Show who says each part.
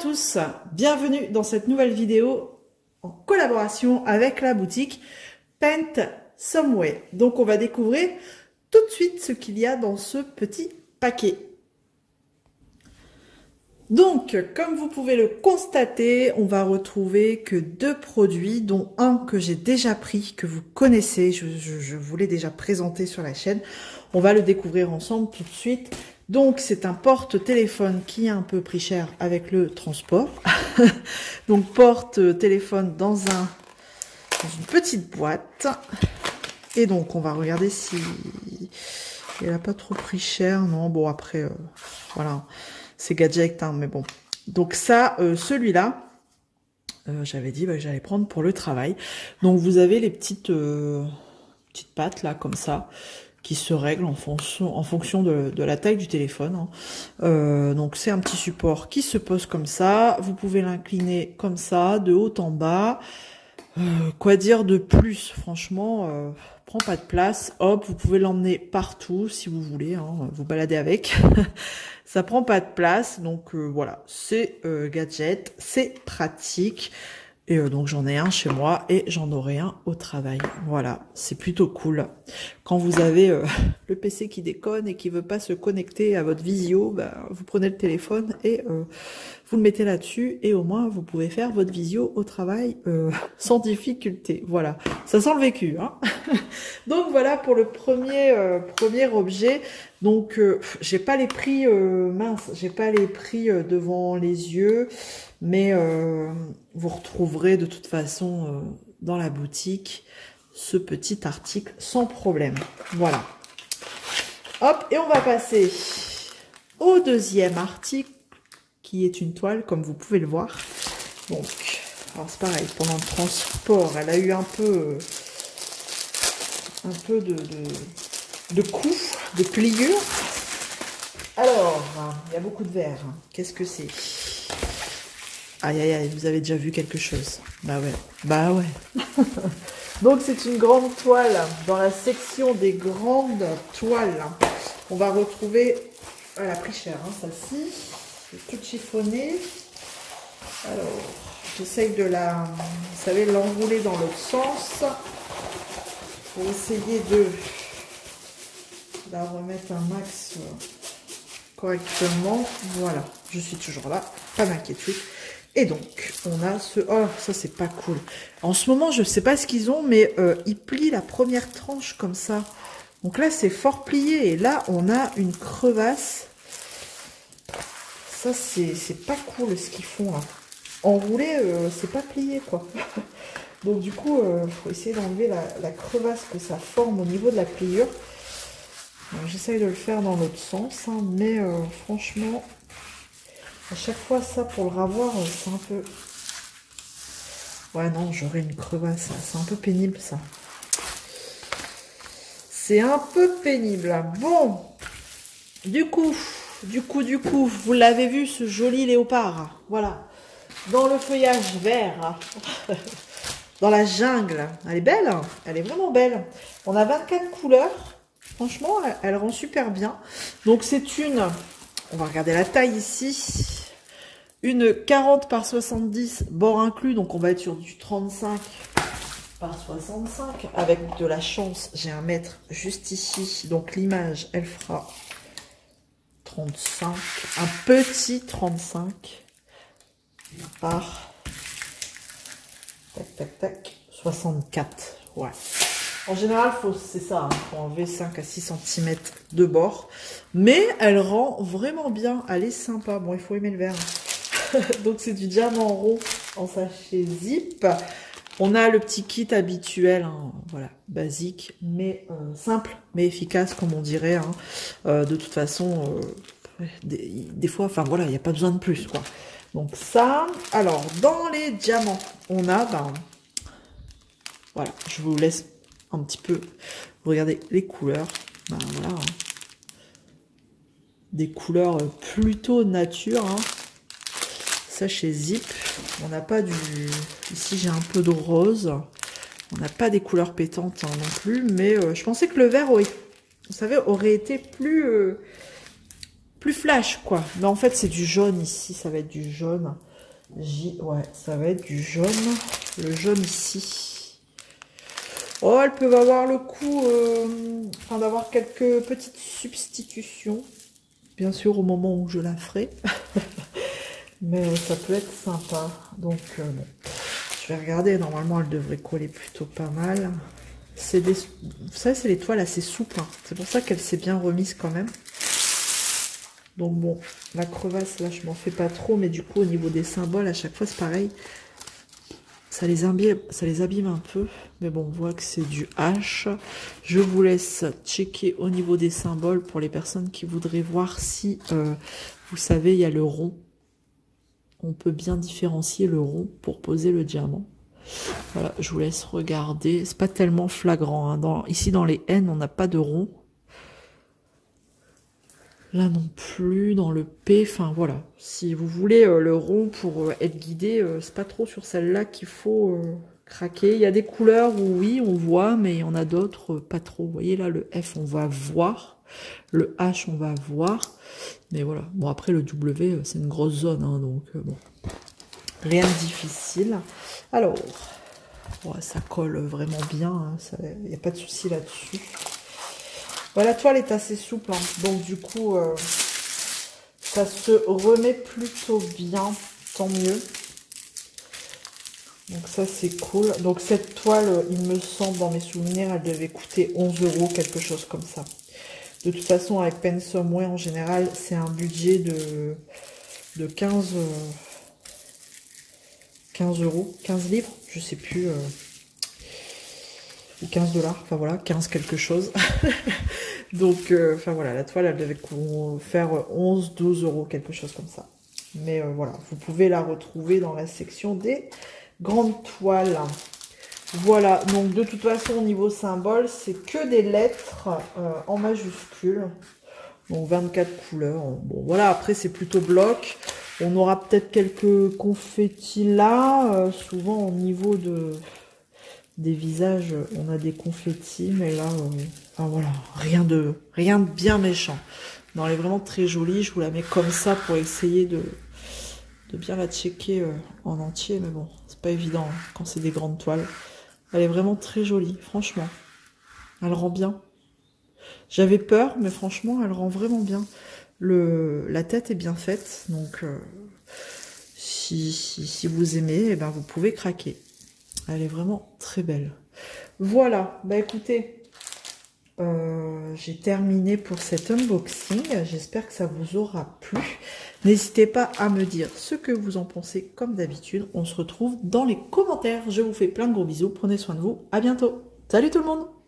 Speaker 1: tous, bienvenue dans cette nouvelle vidéo en collaboration avec la boutique Paint Some Way. Donc on va découvrir tout de suite ce qu'il y a dans ce petit paquet. Donc comme vous pouvez le constater, on va retrouver que deux produits, dont un que j'ai déjà pris, que vous connaissez, je vous l'ai déjà présenté sur la chaîne. On va le découvrir ensemble tout de suite. Donc, c'est un porte-téléphone qui a un peu pris cher avec le transport. Donc, porte-téléphone dans une petite boîte. Et donc, on va regarder si il n'a pas trop pris cher. Non, bon, après, voilà, c'est gadget, hein, mais bon. Donc, ça, celui-là, j'avais dit que j'allais prendre pour le travail. Donc, vous avez les petites pattes, là, comme ça, qui se règle en fonction de la taille du téléphone. Hein. Donc c'est un petit support qui se pose comme ça. Vous pouvez l'incliner comme ça, de haut en bas. Quoi dire de plus? Franchement, prend pas de place. Hop, vous pouvez l'emmener partout si vous voulez. Hein, vous balader avec. Ça prend pas de place. Donc voilà, c'est gadget, c'est pratique. Et donc j'en ai un chez moi et j'en aurai un au travail. Voilà, c'est plutôt cool. Quand vous avez le PC qui déconne et qui veut pas se connecter à votre visio, bah, vous prenez le téléphone et vous le mettez là-dessus et au moins vous pouvez faire votre visio au travail sans difficulté. Voilà, ça sent le vécu. Hein. Donc voilà pour le premier objet. Donc j'ai pas les prix j'ai pas les prix devant les yeux. Mais vous retrouverez de toute façon dans la boutique ce petit article sans problème. Voilà. Hop, et on va passer au deuxième article qui est une toile, comme vous pouvez le voir. Donc, alors c'est pareil, pendant le transport, elle a eu un peu de coups, de pliures. Alors, il y a beaucoup de verre. Qu'est-ce que c'est ? Aïe, aïe, aïe, vous avez déjà vu quelque chose. Bah ouais, bah ouais. Donc, c'est une grande toile. Dans la section des grandes toiles, on va retrouver... Elle a pris cher, hein, celle-ci. C'est toute chiffonnée. Alors, j'essaye de la... Vous savez, l'enrouler dans l'autre sens. Pour essayer de la remettre un max correctement. Voilà, je suis toujours là. Pas d'inquiétude. Et donc, on a ce... Oh, ça, c'est pas cool. En ce moment, je sais pas ce qu'ils ont, mais ils plient la première tranche comme ça. Donc là, c'est fort plié. Et là, on a une crevasse. Ça, c'est pas cool ce qu'ils font, là. Enroulé, c'est pas plié, quoi. Donc, du coup, faut essayer d'enlever la crevasse que ça forme au niveau de la pliure. J'essaye de le faire dans l'autre sens, hein, mais franchement... À chaque fois, ça, pour le ravoir, c'est un peu... Ouais, non, j'aurais une crevasse. C'est un peu pénible, ça. C'est un peu pénible. Bon. Du coup, vous l'avez vu, ce joli léopard. Voilà. Dans le feuillage vert. Dans la jungle. Elle est belle. Elle est vraiment belle. On a 24 couleurs. Franchement, elle rend super bien. Donc, c'est une... On va regarder la taille ici. Une 40 par 70, bord inclus. Donc, on va être sur du 35 par 65. Avec de la chance, j'ai un mètre juste ici. Donc, l'image, elle fera 35. Un petit 35 par... Tac, tac, tac. 64. Ouais. En général, c'est ça, il faut enlever 5 à 6 cm de bord. Mais elle rend vraiment bien, elle est sympa. Bon, il faut aimer le vert. Donc, c'est du diamant rond en sachet zip. On a le petit kit habituel, hein, voilà, basique, mais simple, mais efficace, comme on dirait. Hein. De toute façon, des fois, enfin voilà, il n'y a pas besoin de plus, quoi. Donc ça, alors, dans les diamants, on a, voilà, je vous laisse un petit peu regarder les couleurs. Voilà, hein. Des couleurs plutôt nature. Hein. Ça chez Zip, on n'a pas du... Ici j'ai un peu de rose. On n'a pas des couleurs pétantes, hein, non plus. Mais je pensais que le vert aurait, vous savez, aurait été plus flash, quoi. Mais en fait c'est du jaune ici, ça va être du jaune. Ouais, ça va être du jaune. Le jaune ici. Oh, elles peuvent avoir le coup enfin, d'avoir quelques petites substitutions. Bien sûr, au moment où je la ferai. Mais ça peut être sympa. Donc, bon. Je vais regarder. Normalement, elle devrait coller plutôt pas mal. C'est des... Vous savez, c'est les toiles assez souples. Hein. C'est pour ça qu'elle s'est bien remise quand même. Donc bon, la crevasse, là, je m'en fais pas trop. Mais du coup, au niveau des symboles, à chaque fois, c'est pareil. Ça les abîme un peu. Mais bon, on voit que c'est du H. Je vous laisse checker au niveau des symboles pour les personnes qui voudraient voir si, vous savez, il y a le rond. On peut bien différencier le rond pour poser le diamant. Voilà, je vous laisse regarder. C'est pas tellement flagrant. Hein. Ici, dans les N, on n'a pas de rond. Là non plus, dans le P, enfin voilà. Si vous voulez le rond pour être guidé, c'est pas trop sur celle-là qu'il faut craquer. Il y a des couleurs où oui, on voit, mais il y en a d'autres pas trop. Vous voyez là, le F, on va voir. Le H, on va voir. Mais voilà. Bon, après, le W, c'est une grosse zone, hein, donc bon. Rien de difficile. Alors, ouais, ça colle vraiment bien. Il n'y a pas de souci là-dessus. Voilà, la toile est assez souple, hein, donc du coup, ça se remet plutôt bien, tant mieux. Donc ça, c'est cool. Donc cette toile, il me semble, dans mes souvenirs, elle devait coûter 11 €, quelque chose comme ça. De toute façon, avec Pensumway, en général, c'est un budget de 15 €, 15 livres, je sais plus, ou 15 $, enfin voilà, 15 quelque chose. Donc, enfin voilà, la toile, elle devait faire 11, 12 €, quelque chose comme ça. Mais voilà, vous pouvez la retrouver dans la section des grandes toiles. Voilà, donc de toute façon, au niveau symbole, c'est que des lettres en majuscules. Donc 24 couleurs. Bon, voilà, après, c'est plutôt bloc. On aura peut-être quelques confettis là. Souvent, au niveau des visages, on a des confettis, mais là, enfin voilà, rien de bien méchant. Non, elle est vraiment très jolie. Je vous la mets comme ça pour essayer de bien la checker en entier, mais bon, c'est pas évident hein, quand c'est des grandes toiles. Elle est vraiment très jolie, franchement. Elle rend bien. J'avais peur, mais franchement, elle rend vraiment bien. La tête est bien faite, donc si vous aimez, eh ben, vous pouvez craquer. Elle est vraiment très belle. Voilà, bah écoutez, j'ai terminé pour cet unboxing. J'espère que ça vous aura plu. N'hésitez pas à me dire ce que vous en pensez comme d'habitude. On se retrouve dans les commentaires. Je vous fais plein de gros bisous. Prenez soin de vous. À bientôt. Salut tout le monde!